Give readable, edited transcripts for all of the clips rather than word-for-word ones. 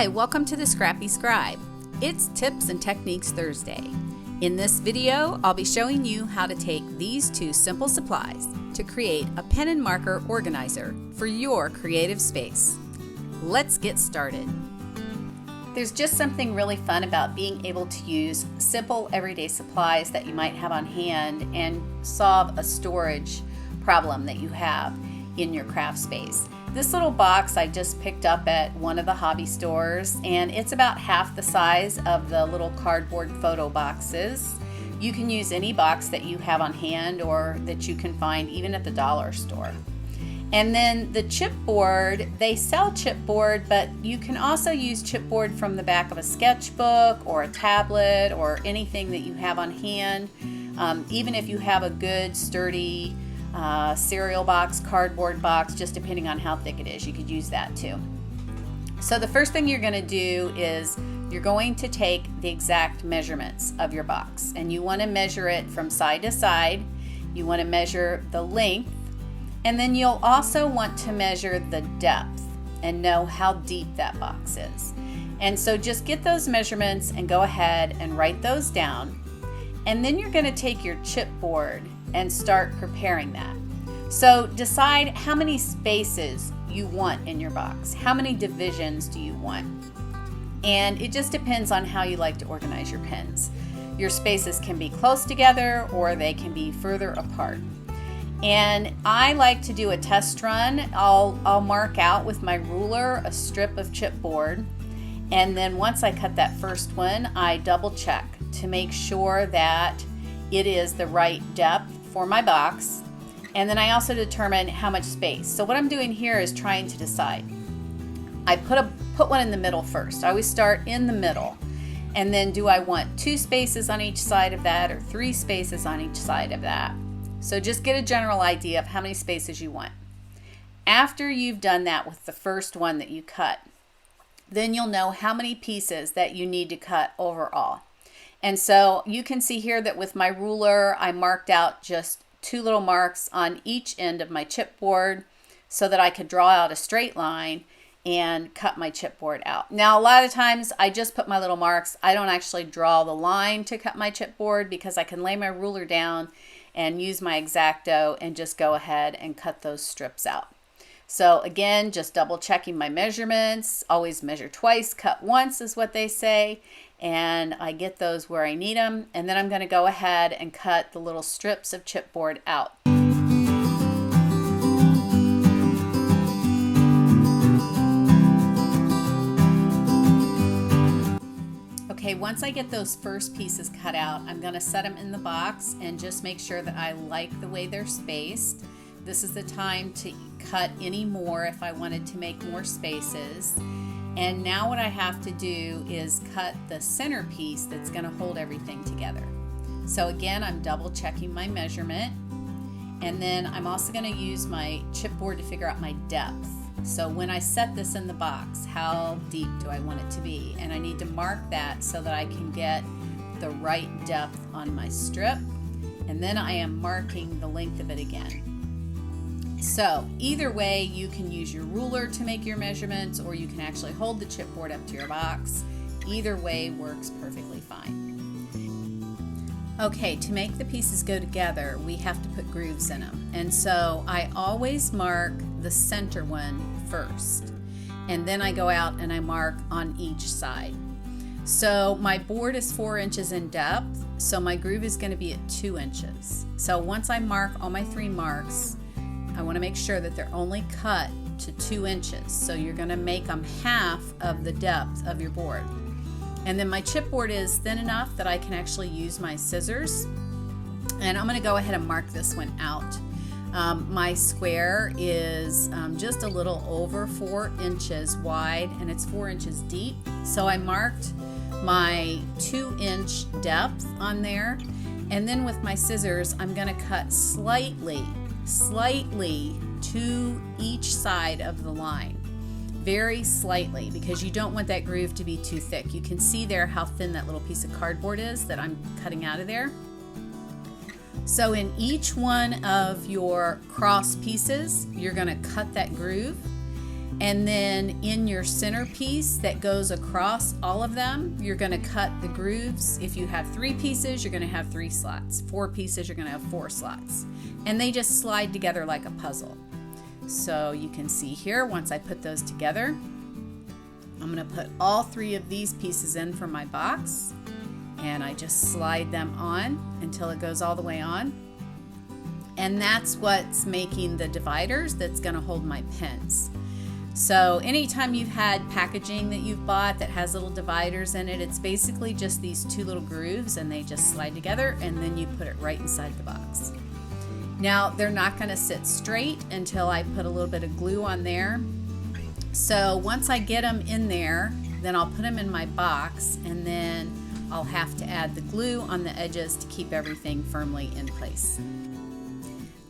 Hi, welcome to the Scrappy Scribe. It's Tips and Techniques Thursday. In this video, I'll be showing you how to take these two simple supplies to create a pen and marker organizer for your creative space. Let's get started. There's just something really fun about being able to use simple everyday supplies that you might have on hand and solve a storage problem that you have in your craft space. This little box I just picked up at one of the hobby stores, and it's about half the size of the little cardboard photo boxes. You can use any box that you have on hand or that you can find even at the dollar store. And then the chipboard, they sell chipboard, but you can also use chipboard from the back of a sketchbook or a tablet or anything that you have on hand. Even if you have a good sturdy cereal box, cardboard box, just depending on how thick it is, you could use that too. So the first thing you're going to do is you're going to take the exact measurements of your box, and you want to measure it from side to side. You want to measure the length, and then you'll also want to measure the depth and know how deep that box is. And so just get those measurements and go ahead and write those down. And then you're going to take your chipboard and start preparing that. So decide how many spaces you want in your box. How many divisions do you want? And it just depends on how you like to organize your pens. Your spaces can be close together or they can be further apart. And I like to do a test run. I'll mark out with my ruler a strip of chipboard, and then once I cut that first one, I double check to make sure that it is the right depth for my box. And then I also determine how much space. So what I'm doing here is trying to decide. I put one in the middle first. I always start in the middle. And then do I want 2 spaces on each side of that or 3 spaces on each side of that? So just get a general idea of how many spaces you want. After you've done that with the first one that you cut, then you'll know how many pieces that you need to cut overall. And so you can see here that with my ruler, I marked out just 2 little marks on each end of my chipboard so that I could draw out a straight line and cut my chipboard out. Now, a lot of times I just put my little marks. I don't actually draw the line to cut my chipboard because I can lay my ruler down and use my X-Acto and just go ahead and cut those strips out. So again, just double checking my measurements. Always measure twice, cut once is what they say. And I get those where I need them. And then I'm going to go ahead and cut the little strips of chipboard out. Okay, once I get those first pieces cut out, I'm going to set them in the box and just make sure that I like the way they're spaced. This is the time to cut any more if I wanted to make more spaces. And now what I have to do is cut the center piece that's going to hold everything together. So again, I'm double checking my measurement. And then I'm also going to use my chipboard to figure out my depth. So when I set this in the box, how deep do I want it to be? And I need to mark that so that I can get the right depth on my strip. And then I am marking the length of it again. So either way, you can use your ruler to make your measurements, or you can actually hold the chipboard up to your box. Either way works perfectly fine. Okay, to make the pieces go together, we have to put grooves in them. And so I always mark the center one first. And then I go out and I mark on each side. So my board is 4 inches in depth, so my groove is going to be at 2 inches. So once I mark all my 3 marks, I want to make sure that they're only cut to 2 inches. So you're going to make them half of the depth of your board. And then my chipboard is thin enough that I can actually use my scissors. And I'm going to go ahead and mark this one out. My square is just a little over 4 inches wide, and it's 4 inches deep. So I marked my 2-inch depth on there. And then with my scissors, I'm going to cut slightly to each side of the line, very slightly, because you don't want that groove to be too thick. You can see there how thin that little piece of cardboard is that I'm cutting out of there. So in each one of your cross pieces, you're going to cut that groove, And then in your centerpiece that goes across all of them, you're going to cut the grooves. If you have 3 pieces, you're going to have 3 slots. 4 pieces, you're going to have 4 slots. And they just slide together like a puzzle. So you can see here, once I put those together, I'm going to put all 3 of these pieces in from my box, and I just slide them on until it goes all the way on. And that's what's making the dividers that's going to hold my pins. So anytime you've had packaging that you've bought that has little dividers in it, it's basically just these 2 little grooves, and they just slide together, and then you put it right inside the box. Now they're not going to sit straight until I put a little bit of glue on there. So once I get them in there, then I'll put them in my box, and then I'll have to add the glue on the edges to keep everything firmly in place.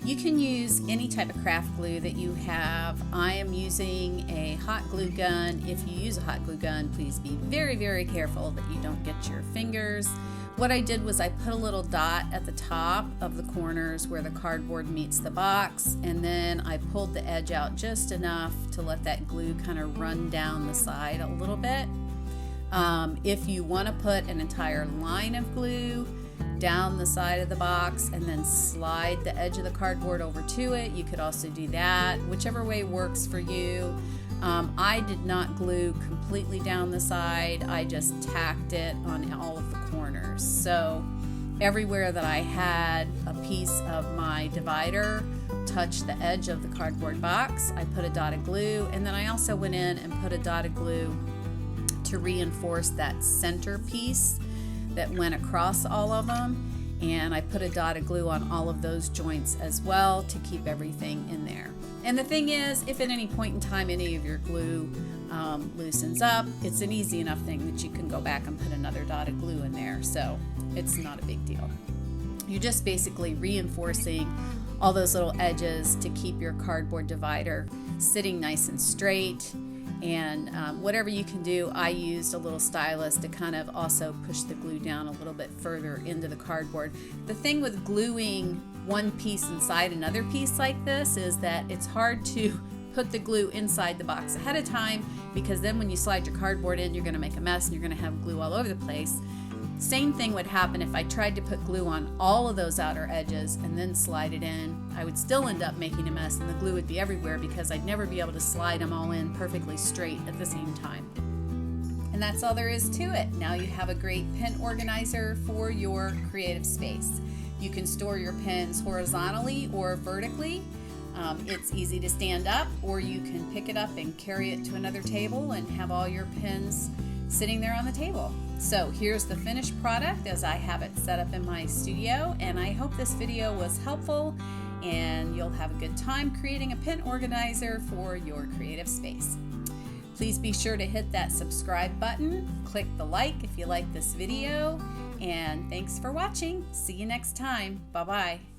You can use any type of craft glue that you have. I am using a hot glue gun. If you use a hot glue gun, please be very, very careful that you don't get your fingers. What I did was I put a little dot at the top of the corners where the cardboard meets the box, and then I pulled the edge out just enough to let that glue kind of run down the side a little bit. If you want to put an entire line of glue down the side of the box and then slide the edge of the cardboard over to it, you could also do that, whichever way works for you. I did not glue completely down the side. I just tacked it on all of the corners. So everywhere that I had a piece of my divider touch the edge of the cardboard box, I put a dot of glue, and then I also went in and put a dot of glue to reinforce that center piece that went across all of them, and I put a dot of glue on all of those joints as well to keep everything in there. And the thing is, if at any point in time any of your glue loosens up, it's an easy enough thing that you can go back and put another dot of glue in there, so it's not a big deal. You're just basically reinforcing all those little edges to keep your cardboard divider sitting nice and straight. And whatever you can do, I used a little stylus to kind of also push the glue down a little bit further into the cardboard. The thing with gluing one piece inside another piece like this is that it's hard to put the glue inside the box ahead of time, because then when you slide your cardboard in, you're going to make a mess and you're going to have glue all over the place. Same thing would happen if I tried to put glue on all of those outer edges and then slide it in. I would still end up making a mess, and the glue would be everywhere because I'd never be able to slide them all in perfectly straight at the same time. And that's all there is to it. Now you have a great pen organizer for your creative space. You can store your pens horizontally or vertically. It's easy to stand up, or you can pick it up and carry it to another table and have all your pens sitting there on the table. So here's the finished product as I have it set up in my studio, and I hope this video was helpful and you'll have a good time creating a pen organizer for your creative space. Please be sure to hit that subscribe button, click the like if you like this video, and thanks for watching. See you next time. Bye-bye.